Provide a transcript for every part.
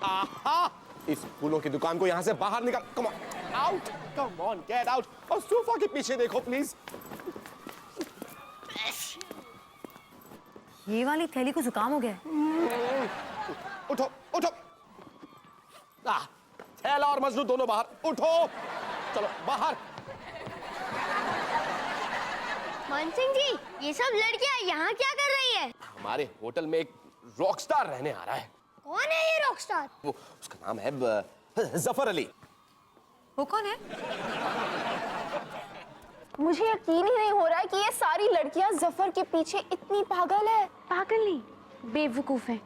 आहा, इस फूलों की दुकान को यहाँ से बाहर निकाल। Come on out, come on get out. और सोफा के पीछे देखो प्लीज। ये वाली थैली को जुकाम हो गया। उठो उठो। थैला और मजनू दोनों बाहर। उठो, चलो बाहर। मानसिंह जी, ये सब लड़कियां यहाँ क्या कर रही है? हमारे होटल में एक रॉकस्टार रहने आ रहा है। कौन है ये रॉकस्टार? वो उसका नाम है जफर अली। वो कौन है? मुझे यकीन ही नहीं हो रहा है कि ये सारी लड़कियां जफर के पीछे इतनी पागल है। पागल नहीं, बेवकूफ है।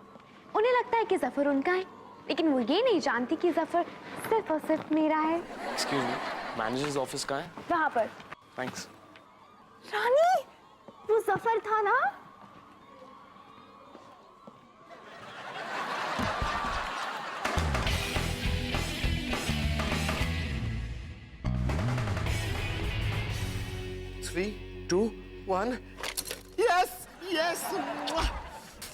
उन्हें लगता है कि जफर उनका है, लेकिन वो ये नहीं जानती कि जफर सिर्फ और सिर्फ मेरा है। एक्सक्यूज मी, मैनेजर्स ऑफिस कहाँ है? वहाँ पर। थैंक्स। रानी, वो जफर था ना? Three, two, one. Yes, yes.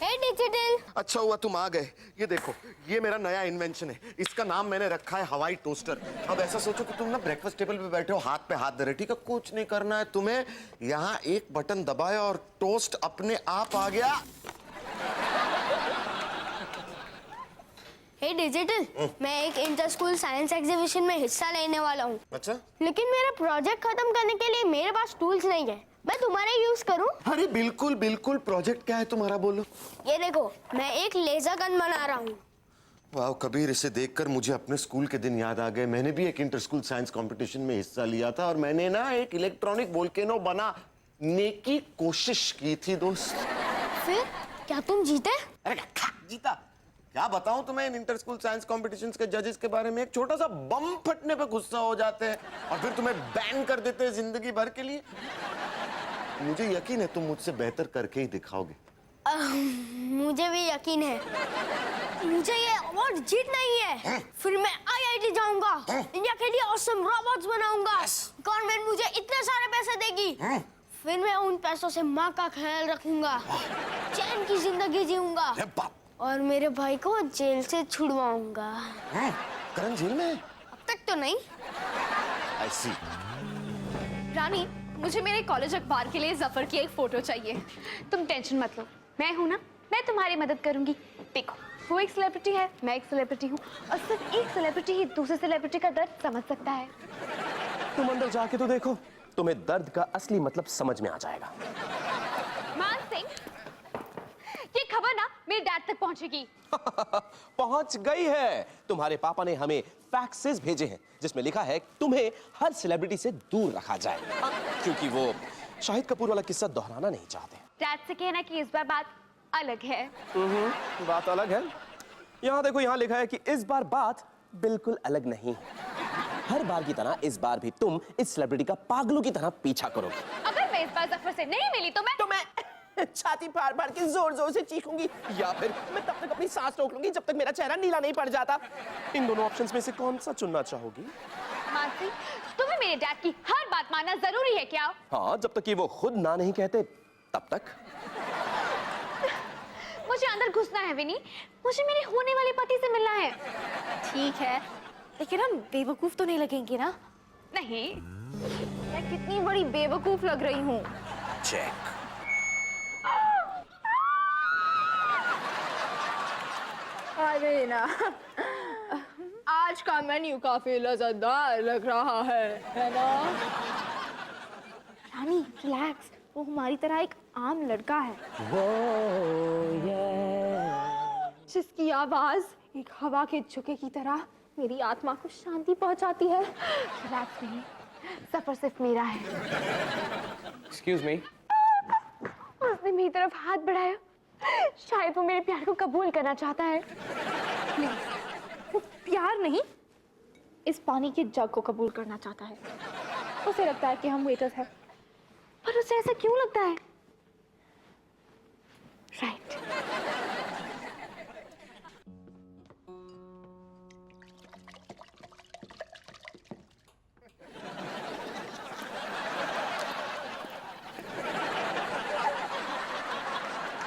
हे डिजिटल। अच्छा हुआ तुम आ गए। ये देखो, ये मेरा नया इन्वेंशन है। इसका नाम मैंने रखा है हवाई टोस्टर। अब ऐसा सोचो कि तुम ना ब्रेकफास्ट टेबल पे बैठे हो, हाथ पे हाथ धरे, ठीक है? कुछ नहीं करना है तुम्हें। यहाँ एक बटन दबाया और टोस्ट अपने आप आ गया। हे डिजिटल, मैं एक इंटर स्कूल साइंस एग्जीबिशन में हिस्सा लेने वाला हूँ। अच्छा? लेकिन मेरा प्रोजेक्ट खत्म करने के लिए मेरे पास टूल्स नहीं है। मैं तुम्हारा यूज करूँ? अरे बिल्कुल बिल्कुल। प्रोजेक्ट क्या है तुम्हारा, बोलो। ये देखो, मैं एक लेजर गन बना रहा हूँ। वाह कबीर, इसे देखकर मुझे अपने स्कूल के दिन याद आ गए। मैंने भी एक इंटर स्कूल साइंस कंपटीशन में हिस्सा लिया था और मैंने ना एक इलेक्ट्रॉनिक वोल्केनो बनाने की कोशिश की थी दोस्त। फिर क्या तुम जीते? अरे जीता? क्या बताऊं तुम्हें इन इंटर स्कूल साइंस कॉम्पिटिशन्स के जजेस के बारे में। एक छोटा सा बम फटने पे गुस्सा हो जाते हैं और फिर तुम्हें बैन कर देते हैं जिंदगी भर के लिए। मुझे यकीन है तुम मुझसे बेहतर करके ही दिखाओगे। मुझे भी यकीन है। मुझे ये अवार्ड जीतना ही है। फिर मैं IIT जाऊंगा, इंडिया के लिए ऑसम रोबोट्स बनाऊंगा। गवर्नमेंट मुझे इतने सारे पैसे देगी। फिर मैं उन पैसों से माँ का ख्याल रखूंगा, चैन की जिंदगी जीऊंगा और मेरे भाई को जेल से छुड़वाऊंगा। करण जेल में? अब तक तो नहीं। I see. रानी, मुझे मेरे कॉलेज अखबार के लिए जफर की एक फोटो चाहिए। तुम टेंशन मत लो, मैं हूं ना, मैं तुम्हारी मदद करूंगी। देखो, वो एक सेलिब्रिटी है, मैं एक सेलिब्रिटी हूँ और सिर्फ एक सेलिब्रिटी ही दूसरे सेलिब्रिटी का दर्द समझ सकता है। तुम अंदर जाके तो देखो, तुम्हें दर्द का असली मतलब समझ में आ जाएगा। मान सिंह, ये खबर ना मेरे डैड तक पहुंचेगी। पहुंच गई है। तुम्हारे पापा ने हमें फैक्सेस भेजे हैं जिसमें लिखा है तुम्हें हर सेलिब्रिटी से दूर रखा जाए, क्योंकि वो शाहिद कपूर वाला किस्सा दोहराना नहीं चाहते। डैड से कहना कि इस बार बात अलग है। बात अलग है। यहाँ देखो, यहाँ लिखा है कि इस बार बात बिल्कुल अलग नहीं है। हर बार की तरह इस बार भी तुम इस सेलिब्रिटी का पागलों की तरह पीछा करोगे। अगर मैं इस बार जफर से नहीं मिली तो मैं छाती फाड़ फाड़ के जोर जोर से चीखूंगी, या फिर मैं तब तक अपनी सांस रोक लूंगी जब तक मेरा चेहरा नीला नहीं पड़ जाता। इन दोनों ऑप्शंस में से कौन सा चुनना चाहोगी? मानसी, तुम्हें मेरे डैड की हर बात मानना जरूरी है क्या? हाँ, जब तक कि वो खुद ना नहीं कहते तब तक। मुझे अंदर घुसना है विनी, मुझे मेरे होने वाले पति से मिलना है। ठीक है, लेकिन हम बेवकूफ तो नहीं लगेंगे ना? नहीं, मैं कितनी बड़ी बेवकूफ लग रही हूँ। चेक। अरे ना, आज का मेन्यू काफी लज्जतदार लग रहा है ना? रानी रिलैक्स, वो हमारी तरह एक आम लड़का है जिसकी आवाज एक हवा के झोंके की तरह मेरी आत्मा को शांति पहुंचाती है। रिलैक्स नहीं, सफर सिर्फ मेरा है। Excuse me. उसने मेरी तरफ हाथ बढ़ाया, शायद वो मेरे प्यार को कबूल करना चाहता है। नहीं, वो प्यार नहीं, इस पानी के जग को कबूल करना चाहता है। उसे लगता है कि हम वेटर्स हैं, पर उसे ऐसा क्यों लगता है? राइट।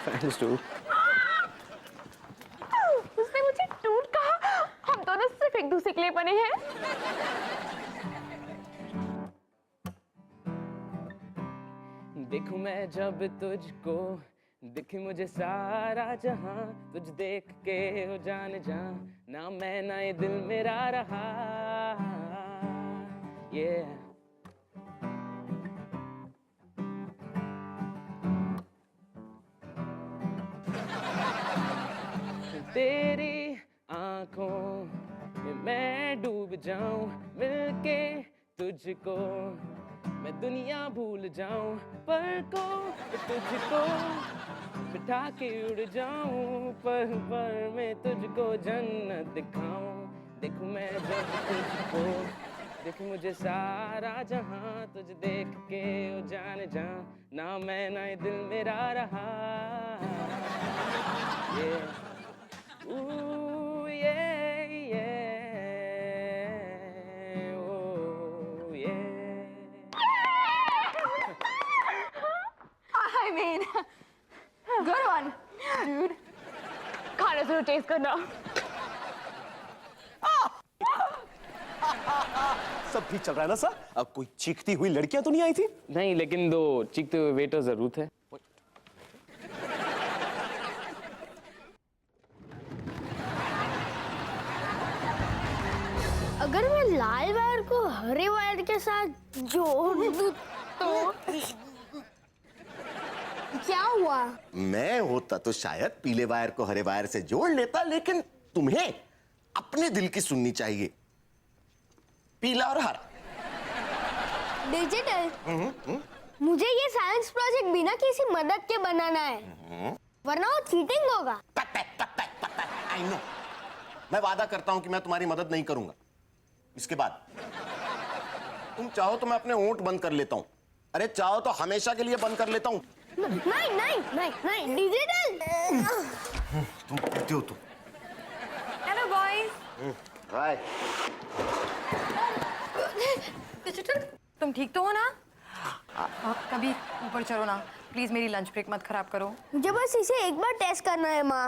Thanks, dude. उसने मुझे टूट कहा देखूं मैं जब तुझको, दिखे मुझे सारा जहां, तुझ देख के हो जान जा, ना मैं ना ये दिल मेरा रहा। Yeah. तेरी आंखों में मैं डूब जाऊं, मिलके तुझको मैं दुनिया भूल जाऊं, पर को तुझको बिठा के उड़ जाऊं, पर मैं तुझको जन्नत दिखाऊं। देखूं मैं जब तुझको, देख मुझे सारा जहां, तुझ देख के ओ जान जा, ना मैं ना ये दिल मेरा रहा। Yeah. Ooh, yeah, yeah. Oh, yeah. I mean, good one, dude. खाना जरूर टेस्ट करना। सब ठीक चल रहा है ना सर? अब कोई चीखती हुई लड़कियां तो नहीं आई थी? नहीं, लेकिन दो चीखते हुए वेटर जरूर थे। अगर मैं लाल वायर को हरे वायर के साथ जोड़ दूं तो क्या हुआ? मैं होता तो शायद पीले वायर को हरे वायर से जोड़ लेता, लेकिन तुम्हें अपने दिल की सुननी चाहिए। पीला और हरा। डिजिटल, मुझे ये साइंस प्रोजेक्ट बिना किसी मदद के बनाना है, वरना वो चीटिंग होगा। I know. मैं वादा करता हूं कि मैं तुम्हारी मदद नहीं करूंगा। इसके बाद तुम चाहो तो मैं अपने होंठ बंद कर लेता हूं। अरे चाहो तो हमेशा के लिए बंद कर लेता हूं। नहीं नहीं नहीं नहीं डिजिटल। तुम पीते हो तुम। Hello boys. हाय। डिजिटल, तुम ठीक तो हो ना? कभी ऊपर चलो ना प्लीज, मेरी लंच ब्रेक मत खराब करो। मुझे बस इसे एक बार टेस्ट करना है माँ।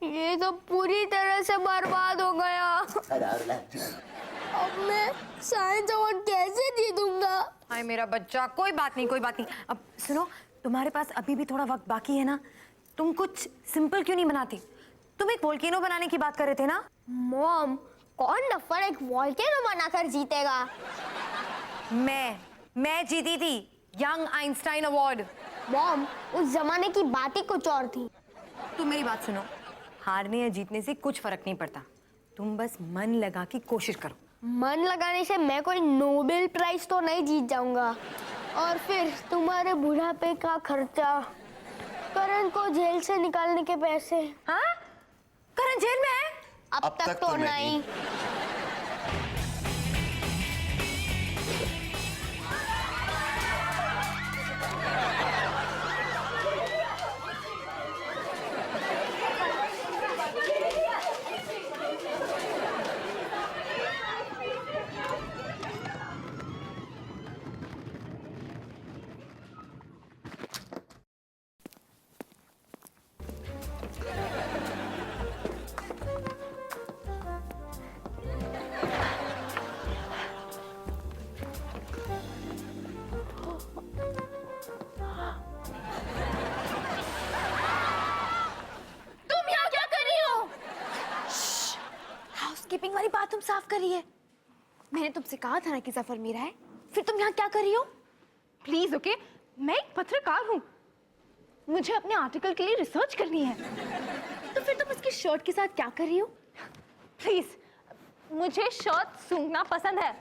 ये तो पूरी तरह से बर्बाद हो गया। अब मैं साइंस अवार्ड कैसे जीतूंगा? हाय मेरा बच्चा, कोई बात नहीं कोई बात नहीं। अब सुनो, तुम्हारे पास अभी भी थोड़ा वक्त बाकी है ना, तुम कुछ सिंपल क्यों नहीं बनाती? तुम एक वोल्केनो बनाने की बात कर रहे थे ना? मॉम, कौन नफर एक वोल्केनो बनाकर जीतेगा? मैं जीती थी यंग आइंस्टाइन अवार्ड। मॉम, उस जमाने की बात ही कुछ और थी। तुम मेरी बात सुनो, हारने या जीतने से कुछ फर्क नहीं पड़ता, तुम बस मन लगा के कोशिश करो। मन लगाने से मैं कोई नोबेल प्राइज तो नहीं जीत जाऊंगा, और फिर तुम्हारे बुढ़ापे का खर्चा, करण को जेल से निकालने के पैसे। हाँ? करण जेल में है? अब तक तो नहीं। हाउसकीपिंग वाली बाथरूम साफ करी है। मैंने तुमसे कहा था ना कि सफर मेरा है, फिर तुम यहाँ क्या कर रही हो? प्लीज ओके, मैं एक पत्रकार हूँ, मुझे अपने आर्टिकल के लिए रिसर्च करनी है। तो फिर तुम इसकी शर्ट के साथ क्या कर रही हो? प्लीज, मुझे शर्ट सूंघना पसंद है।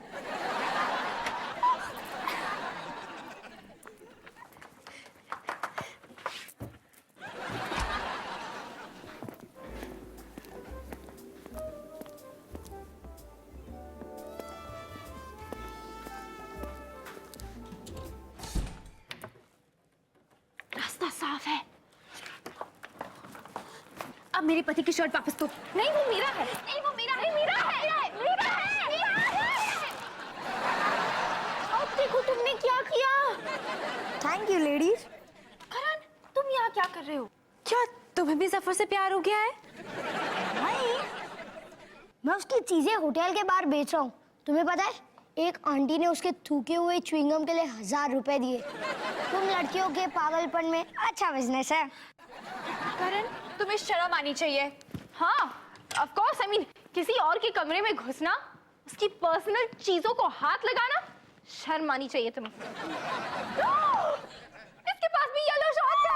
रास्ता साफ है। अब मेरे पति की शर्ट वापस दो। नहीं वो मेरा है। नहीं वो मेरा है। मेरा है। मेरा है। अब देखो तुमने क्या किया। Thank you ladies. करण, तुम यहाँ क्या कर रहे हो? क्या तुम्हें भी जफर से प्यार हो गया है? भाई मैं उसकी चीजें होटल के बाहर बेच रहा हूँ। तुम्हें पता है एक आंटी ने उसके थूके हुए च्युइंगम के लिए 1000 रुपए दिए। तुम लड़कियों के पागलपन में अच्छा बिजनेस है। करण, तुम्हें शर्म आनी चाहिए। हाँ, ऑफ कोर्स, आई मीन किसी और के कमरे में घुसना, उसकी पर्सनल चीजों को हाथ लगाना, शर्म आनी चाहिए तुम्हें। इसके पास भी येलो शॉट्स है।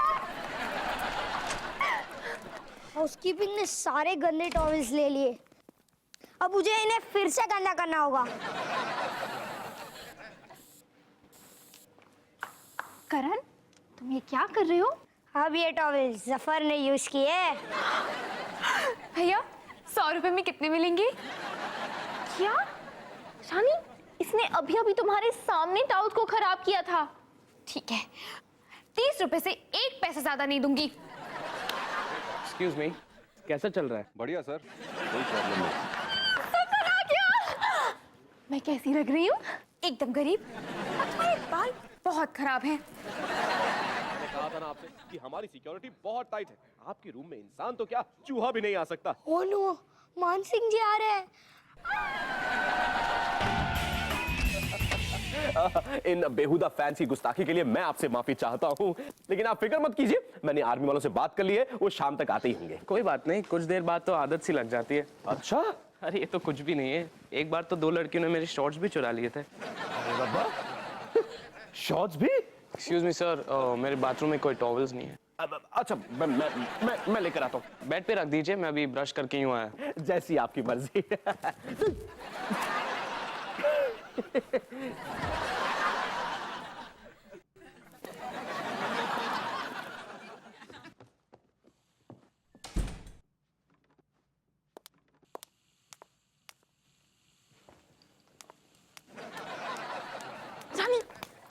हाउसकीपिंग ने सारे गंदे टॉवल्स ले लिए। अब मुझे इन्हें फिर से गंदा करना होगा। करण, तुम ये क्या कर रहे हो? अब ये टॉवल्स जफर ने यूज किए। भैया, 100 रुपए में कितने मिलेंगे? क्या शानी, इसने अभी अभी तुम्हारे सामने टाउट को खराब किया था। ठीक है, 30 रुपए से 1 पैसा ज्यादा नहीं दूंगी। एक्सक्यूज मी, कैसा चल रहा है? बढ़िया सर, कोई प्रॉब्लम नहीं। मैं कैसी लग रही हूँ? एकदम गरीब। और तुम्हारे बाल बहुत खराब हैं। मैंने कहा था ना आपसे कि हमारी सिक्योरिटी बहुत टाइट है। आपके रूम में इंसान तो क्या, चूहा भी नहीं आ सकता। ओ नो, मान सिंह जी आ रहे हैं। इन बेहुदा फैंस की गुस्ताखी के लिए मैं आपसे माफी चाहता हूँ, लेकिन आप फिक्र मत कीजिए, मैंने आर्मी वालों से बात कर ली है, वो शाम तक आते ही होंगे। कोई बात नहीं, कुछ देर बाद तो आदत सी लग जाती है। अच्छा, अरे ये तो कुछ भी नहीं है। एक बार तो 2 लड़कियों ने मेरे शॉर्ट्स भी चुरा लिए थे। शॉर्ट्स भी? एक्सक्यूज मी सर, मेरे बाथरूम में कोई टॉवल्स नहीं है। अच्छा, मैं लेकर आता हूँ। बेड पे रख दीजिए, मैं अभी ब्रश करके यूं आया। जैसी आपकी मर्जी। रानी,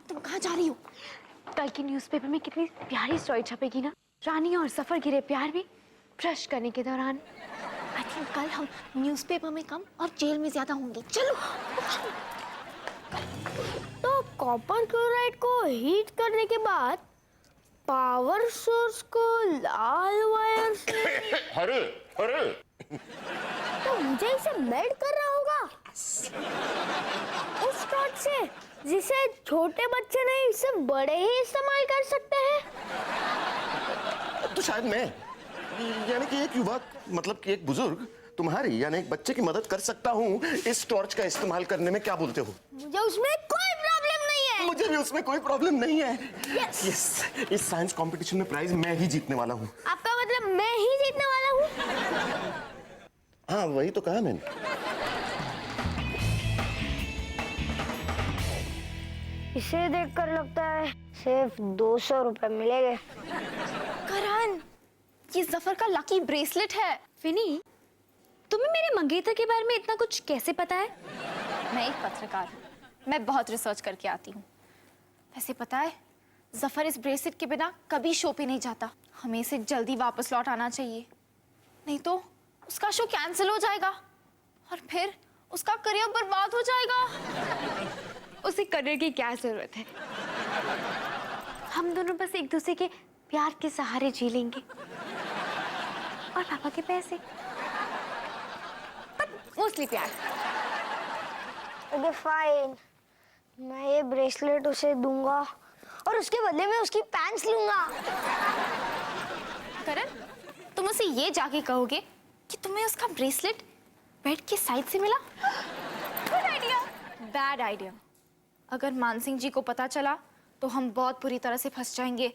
तुम कहाँ जा रही हो? कल की न्यूज़पेपर में कितनी प्यारी स्टोरी छपेगी ना, रानी और सफर गिरे प्यार में ब्रश करने के दौरान। आई थिंक कल हम न्यूज़पेपर में कम और जेल में ज्यादा होंगे। चलो। तो कॉपर क्लोराइड को हीट करने के बाद पावर सोर्स को लाल वायर से अरे अरे तो मुझे इसे मेल्ट करना होगा उस टॉर्च से जिसे छोटे बच्चे नहीं सिर्फ बड़े ही इस्तेमाल कर सकते हैं। तो शायद मैं, यानी कि एक युवा, मतलब कि एक बुजुर्ग तुम्हारी यानी एक बच्चे की मदद कर सकता हूँ इस टॉर्च का इस्तेमाल करने में। क्या बोलते हो? मुझे उसमें कोई प्रॉब्लम नहीं है। मुझे भी उसमें कोई प्रॉब्लम नहीं है। Yes. यस, इस साइंस कंपटीशन में प्राइज मैं ही जीतने वाला हूँ। आपका मतलब मैं ही जीतने वाला हूँ? हाँ, वही तो कहा मैंने। इसे देखकर लगता है सिर्फ 200 रुपए मिलेंगे। करण, ये जफर का लकी ब्रेसलेट है। फिनी, तुम्हें मेरे मंगेतर के बारे में इतना कुछ कैसे पता है? मैं एक पत्रकार हूँ, मैं बहुत रिसर्च करके आती हूँ। वैसे पता है, जफर इस ब्रेसलेट के बिना कभी शो पे नहीं जाता। हमें इसे जल्दी वापस लौट आना चाहिए, नहीं तो उसका शो कैंसिल हो जाएगा और फिर उसका करियर बर्बाद हो जाएगा। उसे करियर की क्या जरूरत है? हम दोनों बस एक दूसरे के प्यार के सहारे जी लेंगे और पापा के पैसे, पर मोस्टली प्यार। ओके फाइन, मैं ये ब्रेसलेट उसे दूंगा और उसके बदले में उसकी पैंट्स लूंगा। करण, तुम उसे ये जाके कहोगे कि तुम्हें उसका ब्रेसलेट बेड के साइड से मिला? Good idea. Bad idea. अगर मानसिंह जी को पता चला तो हम बहुत बुरी तरह से फंस जाएंगे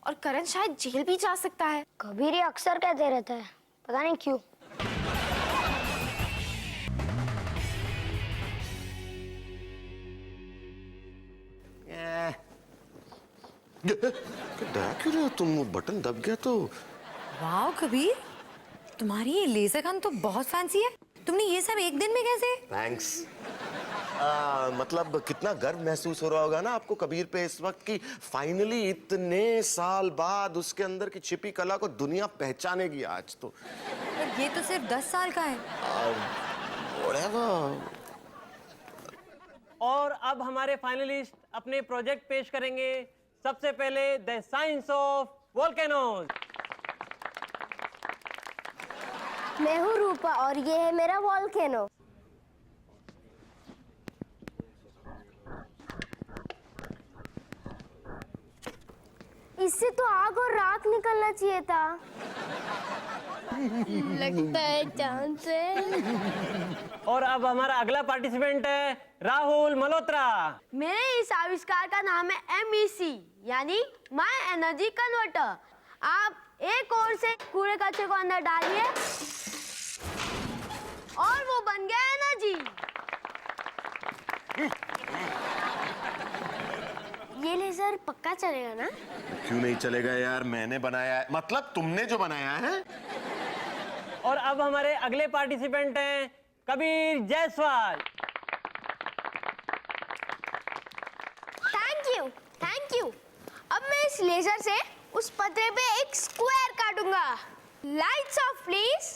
और करण शायद जेल भी जा सकता है। कबीर ये अक्सर कहते रहता है, पता नहीं क्यों। डरा क्यों रहे हो तुम? वो बटन दब गया तो। वाह कबीर, तुम्हारी ये लेजर गन तो बहुत फैंसी है। तुमने ये सब एक दिन में कैसे? थैंक्स। मतलब कितना गर्व महसूस हो रहा होगा ना आपको कबीर पे इस वक्त कि फाइनली इतने साल बाद उसके अंदर की छिपी कला को दुनिया पहचानेगी आज तो। पर ये तो सिर्फ 10 साल का है। Whatever. और अब हमारे फाइनलिस्ट अपने प्रोजेक्ट पेश करेंगे। सबसे पहले द साइंस ऑफ वोल्केनोज। मैं हूँ रूपा और ये है मेरा वॉल्केनो। इससे तो आग और राख निकलना चाहिए था। लगता है चांद से। और अब हमारा अगला पार्टिसिपेंट है राहुल मल्होत्रा। मेरे इस आविष्कार का नाम है MEC यानी माई एनर्जी कन्वर्टर। आप एक ओर से कूड़े कचरे को अंदर डालिए और वो बन गया एनर्जी। ये लेजर पक्का चलेगा ना? क्यों नहीं चलेगा यार, मैंने बनाया है, मतलब तुमने जो बनाया है। और अब हमारे अगले पार्टिसिपेंट हैं कबीर जायसवाल। Thank you. अब मैं इस लेजर से उस पतरे पे एक स्क्वायर काटूंगा। Lights off please.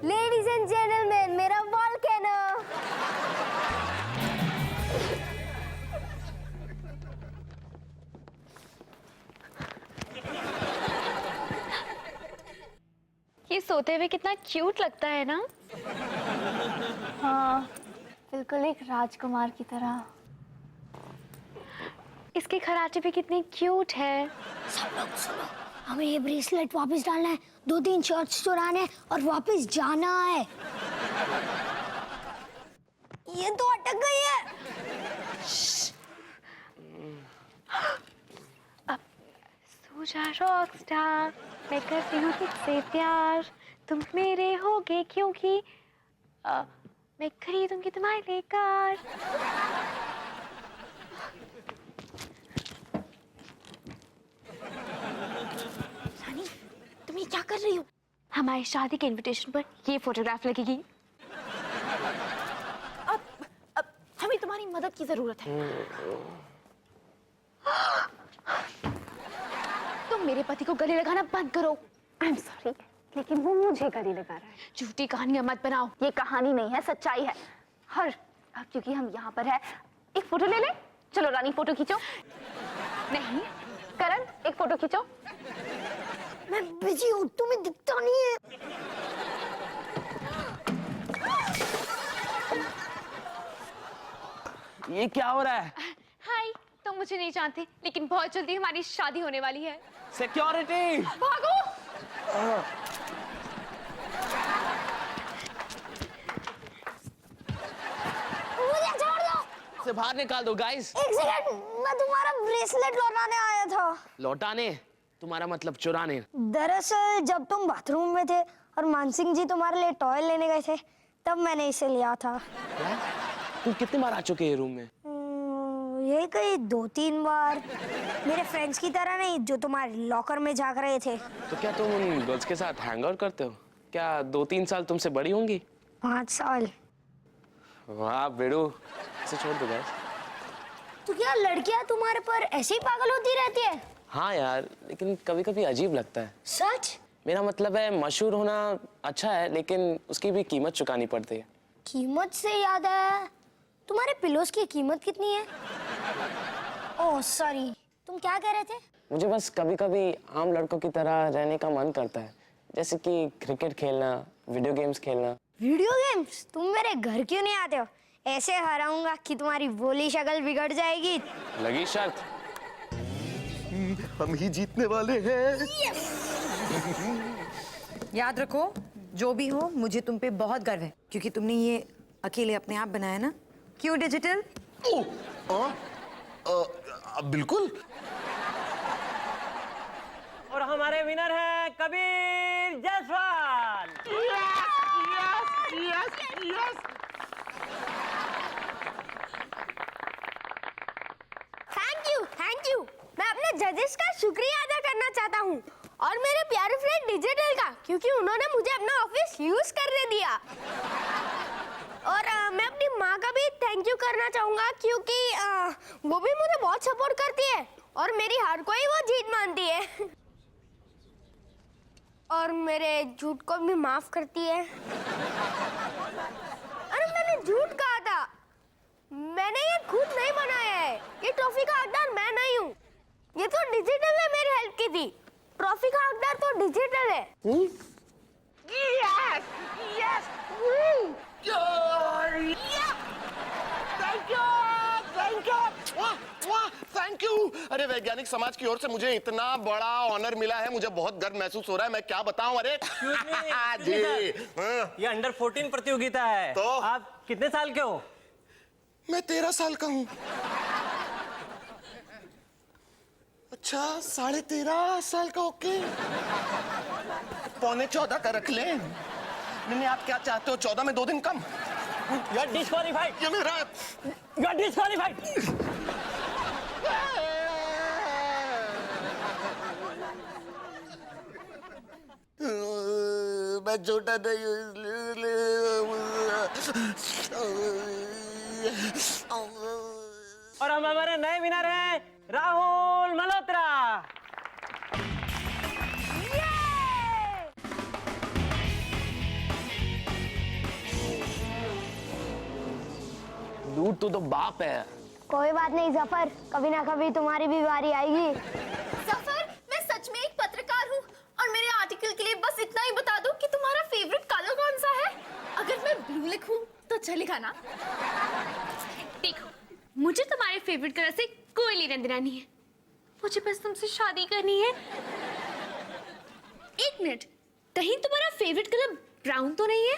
Ladies and gentlemen, मेरा वॉल्केनो। ये सोते हुए कितना क्यूट लगता है ना? हाँ, बिल्कुल एक राजकुमार की तरह। इसके खराटे भी कितने क्यूट है। सब लोग सुनो, हमें ये ब्रेसलेट वापस डालना है, 2-3 शर्ट्स चुराने हैं और वापस जाना है। ये तो अटक गई है। सो जा रॉकस्टार, मैं करती हूँ तुझसे प्यार, तुम मेरे होगे क्योंकि मैं खरीदूंगी तुम्हारे लिए कार। सानी, तुम ये क्या कर रही हो? हमारी शादी के इनविटेशन पर ये फोटोग्राफ लगेगी। अब हमें तुम्हारी मदद की जरूरत है। तुम मेरे पति को गले लगाना बंद करो। आई एम सॉरी, लेकिन वो मुझे गले लगा रहा है। झूठी कहानियां मत बनाओ। ये कहानी नहीं है, सच्चाई है। हर अब क्योंकि हम यहाँ पर है, एक फोटो ले ले। चलो रानी, फोटो खींचो। नहीं, करण, एक फोटो खींचो। मैं बिजी हूँ, तुम्हें दिखता नहीं है। ये क्या हो रहा है? हाय, तुम मुझे नहीं जानते, लेकिन बहुत जल्दी हमारी शादी होने वाली है। सिक्योरिटी! भागो! मुझे छोड़ दो। से बाहर निकाल दो गाइस। एक सेकंड, मैं तुम्हारा ब्रेसलेट लौटाने आया था। लौटाने? तुम्हारा मतलब चुराने? दरअसल जब तुम बाथरूम में थे और मानसिंह जी तुम्हारे लिए टॉय लेने गए थे, तब मैंने इसे लिया था। क्या? तुम कितनी बार आ चुके हैं रूम में? ये कहीं 2-3 बार। मेरे फ्रेंड्स की तरह नहीं जो तुम्हारे लॉकर में झांक रहे थे। तो क्या तुम उन गर्ल्स के साथ हैंग आउट करते हो? क्या 2-3 साल तुमसे बड़ी होंगी? 5 साल। वाह बेड़ू, इसे छोड़ दो गाइस। तो क्या लड़कियां तुम्हारे पर ऐसे ही पागल होती रहती है? हाँ यार, लेकिन कभी कभी अजीब लगता है। सच? मेरा मतलब है मशहूर होना अच्छा है, लेकिन उसकी भी कीमत चुकानी पड़ती है। कीमत से याद है, तुम्हारे पिलोस की कीमत कितनी है? ओह सॉरी, तुम क्या कह रहे थे? मुझे बस कभी कभी आम लड़कों की तरह रहने का मन करता है, जैसे कि क्रिकेट खेलना, वीडियो गेम्स खेलना। Video games? तुम मेरे घर क्यों नहीं आते हो? ऐसे हराऊंगा कि तुम्हारी बोली शक्ल बिगड़ जाएगी। लगी शर्त? हम ही जीतने वाले हैं। याद रखो, जो भी हो मुझे तुम पे बहुत गर्व है, क्योंकि तुमने ये अकेले अपने आप बनाया ना। क्यों डिजिटल? बिल्कुल। और हमारे विनर हैं Kabir Jaiswal. Yes, yes, yes. Thank you. मैं अपने जजेस का शुक्रिया अदा करना चाहता हूँ और मेरे प्यारे फ्रेंड डिजिटल का, क्योंकि उन्होंने मुझे अपना ऑफिस यूज करने दिया। और मैं अपनी माँ का भी थैंक यू करना चाहूँगा, क्योंकि वो भी मुझे बहुत सपोर्ट करती है और मेरी हर कोई वो जीत मानती है और मेरे झूठ को भी माफ करती है। अरे मैंने झूठ कहा था, मैंने ये खुद नहीं बनाया है। ये ट्रॉफी का हकदार मैं नहीं हूँ, ये तो डिजिटल ने मेरी हेल्प की थी। ट्रॉफी का हकदार तो डिजिटल है। Yes yes thank you. अरे वैज्ञानिक समाज की ओर से मुझे इतना बड़ा ऑनर मिला है, मुझे बहुत गर्व महसूस हो रहा है। मैं क्या बताऊं। अरे जी ये अंडर 14 प्रतियोगिता है। तो? आप कितने साल के हो? मैं 13 साल का हूँ। अच्छा 13.5 साल का। ओके 14.25 का रख ले। नहीं आप क्या चाहते हो, 14 में 2 दिन कम? You are disqualified. ये मेरा You are disqualified. मैं छोटा नहीं हूँ। और हम हमारे नए विनर हैं राहुल मल्होत्रा। लूट तो बाप है। कोई बात नहीं जफर, कभी ना कभी तुम्हारी भी बारी आएगी। जफर, मैं सच में एक पत्रकार हूँ और मेरे आर्टिकल के लिए बस इतना ही बता दो कि तुम्हारा फेवरेट कलर कौन सा है। अगर मैं ब्लू लिखूं तो चलेगा ना? देखो, मुझे तुम्हारे फेवरेट कलर से कोई लेना देना नहीं है, मुझे बस तुमसे शादी करनी है। एक मिनट, कहीं तुम्हारा फेवरेट कलर ब्राउन तो नहीं है?